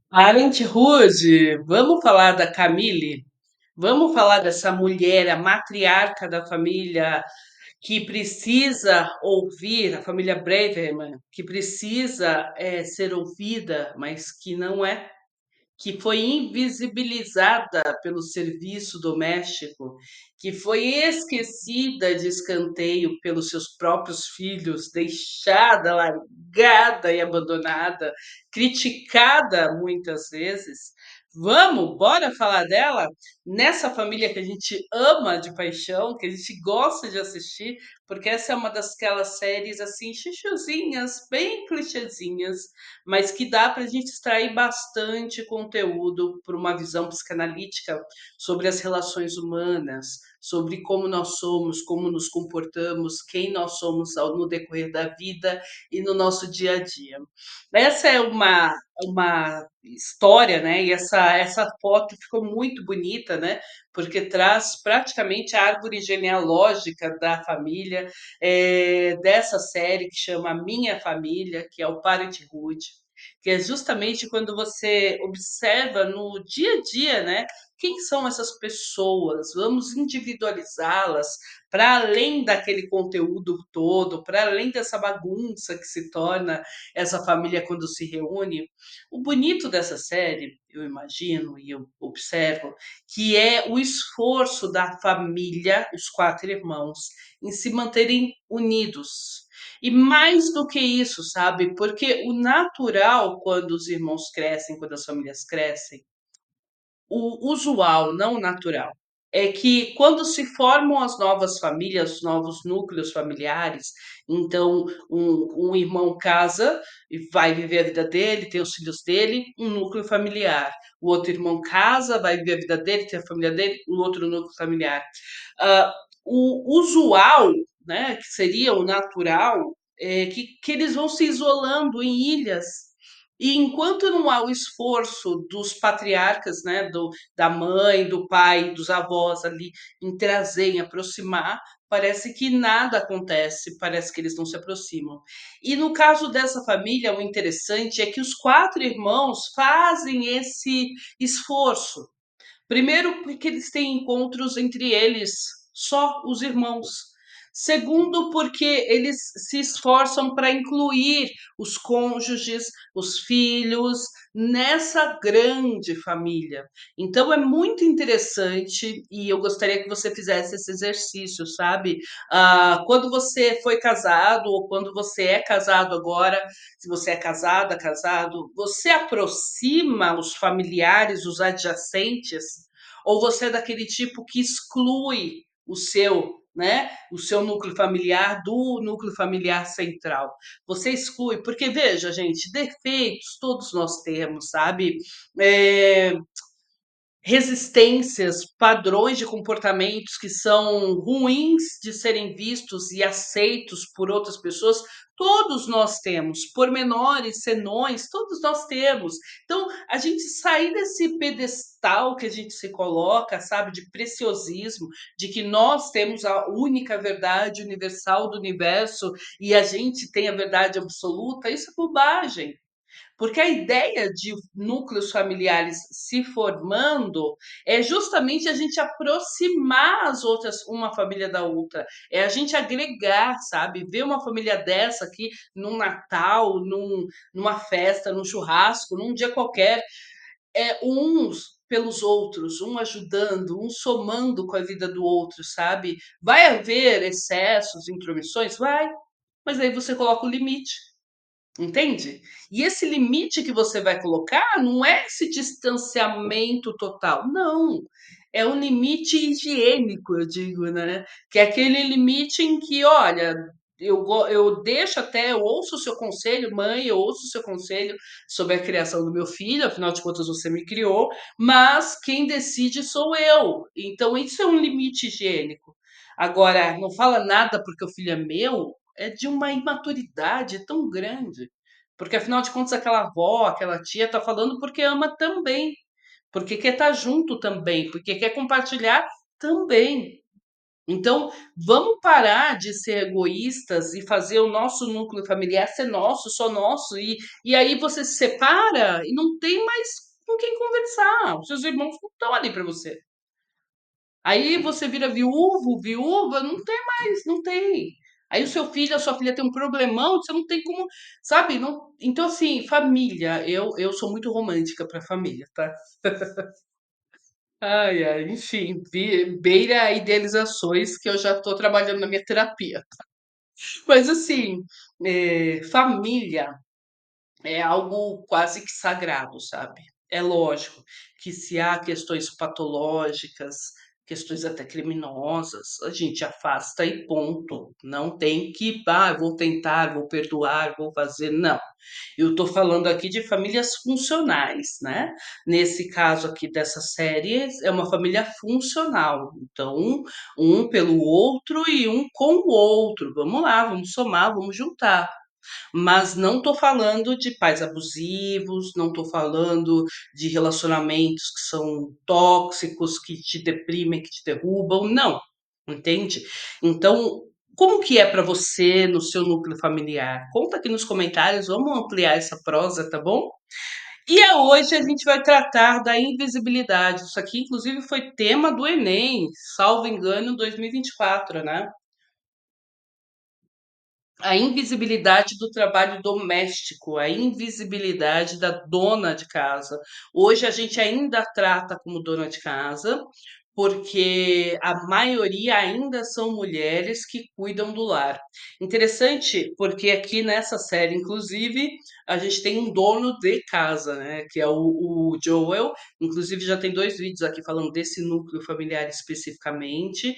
Parenthood, vamos falar da Camille? Vamos falar dessa mulher, a matriarca da família, que precisa ouvir, a família Braverman, que precisa ser ouvida, mas que não é, que foi invisibilizada pelo serviço doméstico, que foi esquecida de escanteio pelos seus próprios filhos, deixada, largada e abandonada, criticada muitas vezes. Vamos, bora falar dela nessa família que a gente ama de paixão, que a gente gosta de assistir, porque essa é uma daquelas séries assim, chuchuzinhas, bem clichêzinhas, mas que dá para a gente extrair bastante conteúdo por uma visão psicanalítica sobre as relações humanas, sobre como nós somos, como nos comportamos, quem nós somos no decorrer da vida e no nosso dia a dia. Essa é uma história, né? E essa foto ficou muito bonita, né? Porque traz praticamente a árvore genealógica da família, dessa série que chama Minha Família, que é o Parenthood, que é justamente quando você observa no dia a dia, né? Quem são essas pessoas? Vamos individualizá-las para além daquele conteúdo todo, para além dessa bagunça que se torna essa família quando se reúne. O bonito dessa série, eu imagino e eu observo, que é o esforço da família, os quatro irmãos, em se manterem unidos. E mais do que isso, sabe? Porque o natural, quando os irmãos crescem, quando as famílias crescem, o usual, não o natural, é que quando se formam as novas famílias, os novos núcleos familiares, então um irmão casa e vai viver a vida dele, tem os filhos dele, um núcleo familiar. O outro irmão casa, vai viver a vida dele, tem a família dele, um outro núcleo familiar. Ah, o usual, né, que seria o natural, é que eles vão se isolando em ilhas e enquanto não há o esforço dos patriarcas, né, da mãe, do pai, dos avós ali, em trazer, em aproximar, parece que nada acontece, parece que eles não se aproximam. E no caso dessa família, o interessante é que os quatro irmãos fazem esse esforço. Primeiro, porque eles têm encontros entre eles, só os irmãos. Segundo, porque eles se esforçam para incluir os cônjuges, os filhos, nessa grande família. Então é muito interessante e eu gostaria que você fizesse esse exercício, sabe? Quando você foi casado ou quando você é casado agora, se você é casada, casado, você aproxima os familiares, os adjacentes, ou você é daquele tipo que exclui o seu, né, o seu núcleo familiar do núcleo familiar central. Você exclui, porque veja, gente, defeitos todos nós temos, sabe? É, resistências, padrões de comportamentos que são ruins de serem vistos e aceitos por outras pessoas, todos nós temos, pormenores, senões, todos nós temos. Então, a gente sair desse pedestal que a gente se coloca, sabe, de preciosismo, de que nós temos a única verdade universal do universo e a gente tem a verdade absoluta, isso é bobagem. Porque a ideia de núcleos familiares se formando é justamente a gente aproximar as outras, uma família da outra. É a gente agregar, sabe? Ver uma família dessa aqui num Natal, numa festa, num churrasco, num dia qualquer, uns pelos outros, um ajudando, um somando com a vida do outro, sabe? Vai haver excessos, intromissões? Vai, mas aí você coloca o limite. Entende? E esse limite que você vai colocar não é esse distanciamento total, não. É um limite higiênico, eu digo, né? Que é aquele limite em que, olha, eu deixo até, eu ouço o seu conselho, mãe, eu ouço o seu conselho sobre a criação do meu filho, afinal de contas você me criou, mas quem decide sou eu. Então, isso é um limite higiênico. Agora, não fala nada porque o filho é meu, é de uma imaturidade tão grande. Porque afinal de contas aquela avó, aquela tia tá falando porque ama também, porque quer estar junto também, porque quer compartilhar também. Então, vamos parar de ser egoístas e fazer o nosso núcleo familiar ser nosso, só nosso, e aí você se separa e não tem mais com quem conversar. Os seus irmãos não estão ali para você. Aí você vira viúvo, viúva, não tem mais, não tem. Aí o seu filho, a sua filha tem um problemão, você não tem como, sabe? Não, então, assim, família, eu sou muito romântica para família, tá? Ai, ai, enfim, beira idealizações que eu já estou trabalhando na minha terapia. Mas assim, família é algo quase que sagrado, sabe? É lógico que se há questões patológicas, questões até criminosas, a gente afasta e ponto. Não tem que, vou tentar, vou perdoar, vou fazer. Não. Eu estou falando aqui de famílias funcionais, né? Nesse caso aqui dessa série, é uma família funcional. Então, um pelo outro e um com o outro. Vamos lá, vamos somar, vamos juntar. Mas não estou falando de pais abusivos, não estou falando de relacionamentos que são tóxicos, que te deprimem, que te derrubam, não, entende? Então, como que é para você no seu núcleo familiar? Conta aqui nos comentários, vamos ampliar essa prosa, tá bom? Hoje a gente vai tratar da invisibilidade. Isso aqui, inclusive, foi tema do Enem, salvo engano, 2024, né? A invisibilidade do trabalho doméstico, a invisibilidade da dona de casa. Hoje a gente ainda trata como dona de casa, porque a maioria ainda são mulheres que cuidam do lar. Interessante, porque aqui nessa série, inclusive, a gente tem um dono de casa, né? Que é o Joel. Inclusive, já tem dois vídeos aqui falando desse núcleo familiar especificamente,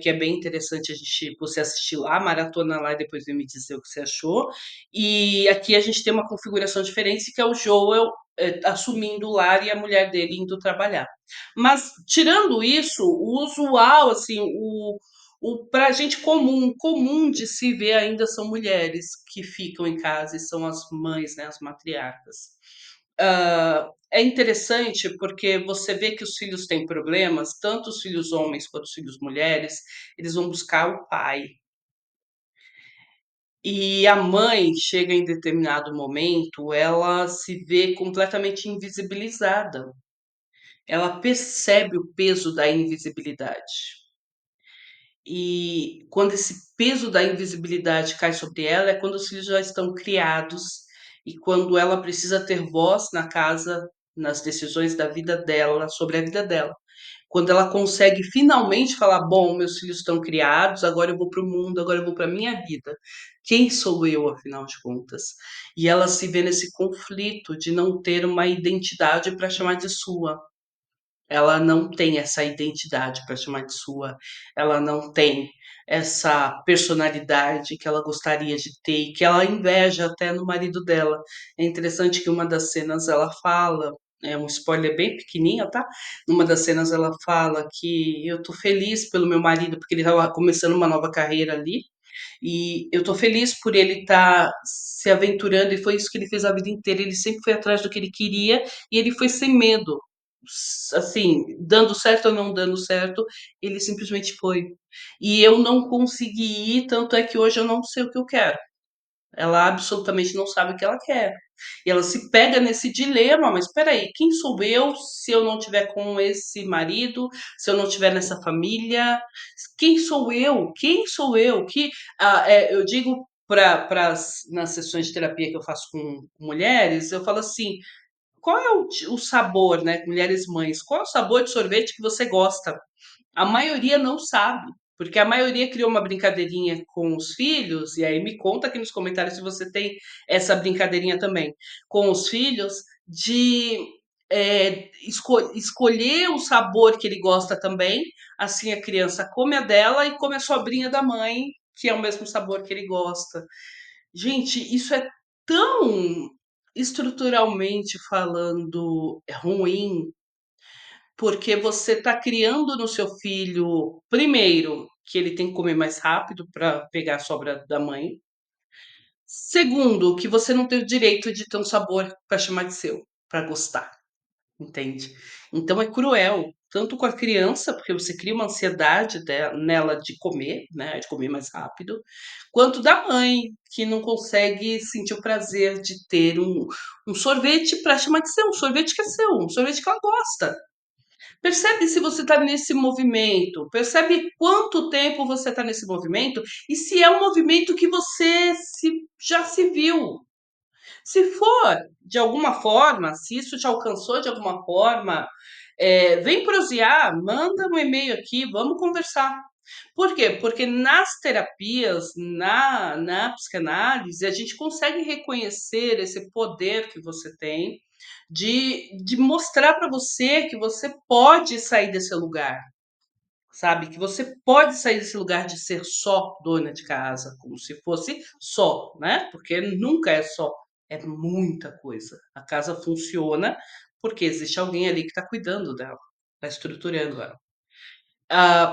que é bem interessante você assistir lá, maratona lá e depois vem me dizer o que você achou. E aqui a gente tem uma configuração diferente, que é o Joel assumindo o lar e a mulher dele indo trabalhar. Mas, tirando isso, o usual, assim, o pra gente comum de se ver ainda são mulheres que ficam em casa e são as mães, né, as matriarcas. É interessante porque você vê que os filhos têm problemas, tanto os filhos homens quanto os filhos mulheres, eles vão buscar o pai. E a mãe chega em determinado momento, ela se vê completamente invisibilizada. Ela percebe o peso da invisibilidade. E quando esse peso da invisibilidade cai sobre ela, é quando os filhos já estão criados e quando ela precisa ter voz na casa, nas decisões da vida dela, sobre a vida dela. Quando ela consegue finalmente falar: bom, meus filhos estão criados, agora eu vou para o mundo, agora eu vou para a minha vida. Quem sou eu, afinal de contas? E ela se vê nesse conflito de não ter uma identidade para chamar de sua. Ela não tem essa identidade para chamar de sua, ela não tem essa personalidade que ela gostaria de ter e que ela inveja até no marido dela. É interessante que uma das cenas ela fala, é um spoiler bem pequenininho, tá? Numa das cenas ela fala que eu tô feliz pelo meu marido porque ele estava começando uma nova carreira ali e eu tô feliz por ele estar se aventurando, e foi isso que ele fez a vida inteira. Ele sempre foi atrás do que ele queria e ele foi sem medo. Assim, dando certo ou não dando certo, ele simplesmente foi. E eu não consegui ir, tanto é que hoje eu não sei o que eu quero. Ela absolutamente não sabe o que ela quer. E ela se pega nesse dilema, mas espera aí, quem sou eu se eu não tiver com esse marido, se eu não tiver nessa família? Quem sou eu? Quem sou eu? Eu digo para nas sessões de terapia que eu faço com mulheres, eu falo assim: qual é o sabor, né, mulheres mães, qual é o sabor de sorvete que você gosta? A maioria não sabe, porque a maioria criou uma brincadeirinha com os filhos, e aí me conta aqui nos comentários se você tem essa brincadeirinha também, com os filhos, de escolher o sabor que ele gosta também, assim a criança come a dela e come a sobrinha da mãe, que é o mesmo sabor que ele gosta. Gente, isso é tão estruturalmente falando ruim, porque você está criando no seu filho, primeiro, que ele tem que comer mais rápido para pegar a sobra da mãe. Segundo, que você não tem o direito de ter um sabor para chamar de seu, para gostar. entende? Então é cruel, tanto com a criança, porque você cria uma ansiedade nela de comer, né, de comer mais rápido, quanto da mãe, que não consegue sentir o prazer de ter um sorvete para chamar de seu, um sorvete que é seu, um sorvete que ela gosta. Percebe se você está nesse movimento, percebe quanto tempo você está nesse movimento e se é um movimento que você já se viu. Se for de alguma forma, se isso te alcançou de alguma forma, vem prosear, manda um e-mail aqui, vamos conversar. Por quê? Porque nas terapias, na psicanálise, a gente consegue reconhecer esse poder que você tem de mostrar para você que você pode sair desse lugar, sabe? Que você pode sair desse lugar de ser só dona de casa, como se fosse só, né? Porque nunca é só, é muita coisa. A casa funciona porque existe alguém ali que está cuidando dela, está estruturando ela.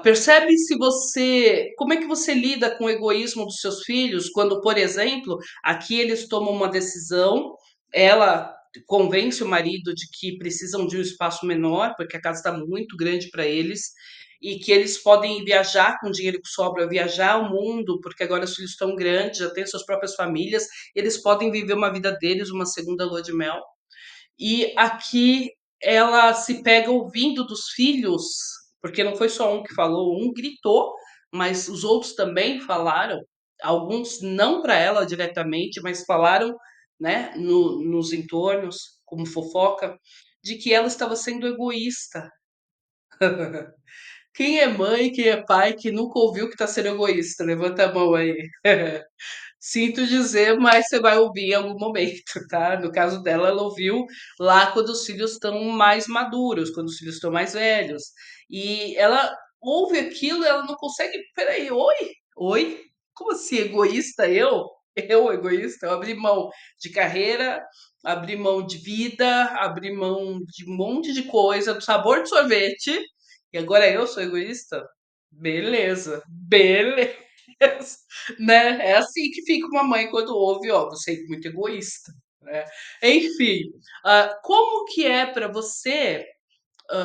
Percebe se você, como é que você lida com o egoísmo dos seus filhos quando, por exemplo, aqui eles tomam uma decisão, ela convence o marido de que precisam de um espaço menor, porque a casa está muito grande para eles, e que eles podem viajar com o dinheiro que sobra, viajar ao mundo, porque agora os filhos estão grandes, já têm suas próprias famílias, eles podem viver uma vida deles, uma segunda lua de mel. E aqui ela se pega ouvindo dos filhos, porque não foi só um que falou, um gritou, mas os outros também falaram, alguns não para ela diretamente, mas falaram, né, nos entornos, como fofoca, de que ela estava sendo egoísta. Quem é mãe, quem é pai que nunca ouviu que está sendo egoísta? Levanta a mão aí. Sinto dizer, mas você vai ouvir em algum momento, tá? No caso dela, ela ouviu lá quando os filhos estão mais maduros, quando os filhos estão mais velhos. E ela ouve aquilo, ela não consegue. Peraí, oi? Oi? Como assim, egoísta? Eu? Eu, egoísta? Eu abri mão de carreira, abri mão de vida, abri mão de um monte de coisa, do sabor de sorvete, e agora eu sou egoísta? Beleza, beleza. Né? É assim que fica uma mãe quando ouve, ó, você é muito egoísta, né? Enfim, como que é para você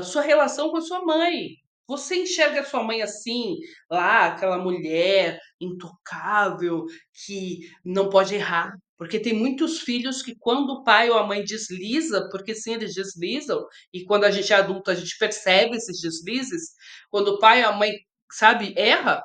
sua relação com a sua mãe? Você enxerga a sua mãe assim, lá, aquela mulher intocável que não pode errar? Porque tem muitos filhos que quando o pai ou a mãe desliza, porque sim, eles deslizam, e quando a gente é adulto a gente percebe esses deslizes, quando o pai ou a mãe, sabe, erra,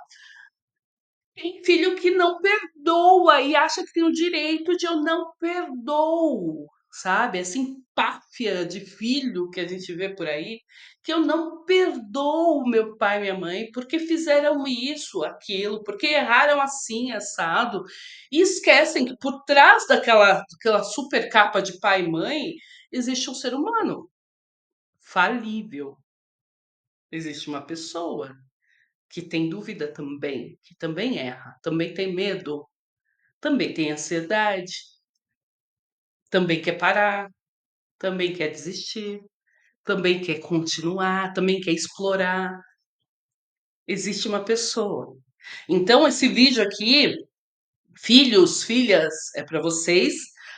tem filho que não perdoa e acha que tem o direito de eu não perdoo, sabe? Essa empáfia de filho que a gente vê por aí, que eu não perdoo meu pai e minha mãe porque fizeram isso, aquilo, porque erraram assim, assado, e esquecem que por trás daquela super capa de pai e mãe existe um ser humano falível, existe uma pessoa que tem dúvida também, que também erra, também tem medo, também tem ansiedade, também quer parar, também quer desistir, também quer continuar, também quer explorar. Existe uma pessoa. Então, esse vídeo aqui, filhos, filhas, é para vocês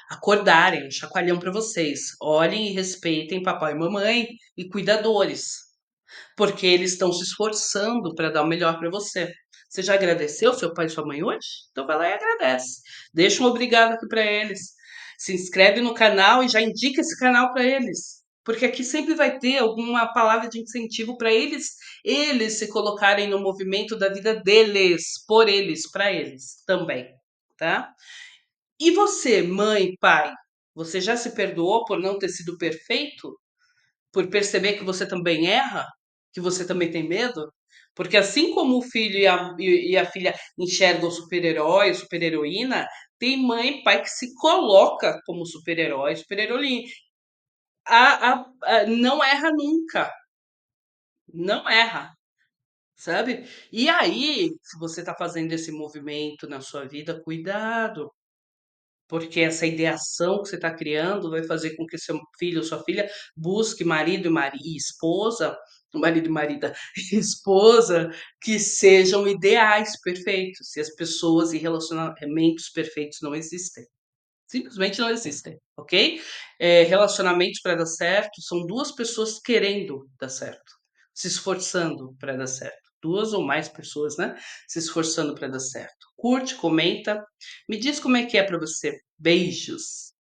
acordarem, chacoalhão para vocês. Olhem e respeitem papai e mamãe e cuidadores. Porque eles estão se esforçando para dar o melhor para você. Você já agradeceu seu pai e sua mãe hoje? Então vai lá e agradece. Deixa um obrigado aqui para eles. Se inscreve no canal e já indica esse canal para eles. Porque aqui sempre vai ter alguma palavra de incentivo para eles se colocarem no movimento da vida deles, por eles, para eles também, tá? E você, mãe, pai, você já se perdoou por não ter sido perfeito? Por perceber que você também erra, que você também tem medo, porque assim como o filho e a filha enxergam o super-herói, super-heroína, tem mãe e pai que se coloca como super-herói, super-heroína. Não erra nunca, não erra, sabe? E aí, se você está fazendo esse movimento na sua vida, cuidado, porque essa ideação que você está criando vai fazer com que seu filho ou sua filha busque marido e esposa, marido e marida, e esposa, que sejam ideais perfeitos, e as pessoas e relacionamentos perfeitos não existem. Simplesmente não existem, ok? Relacionamentos para dar certo são duas pessoas querendo dar certo, se esforçando para dar certo. Duas ou mais pessoas, né? Se esforçando para dar certo. Curte, comenta, me diz como é que é para você. Beijos!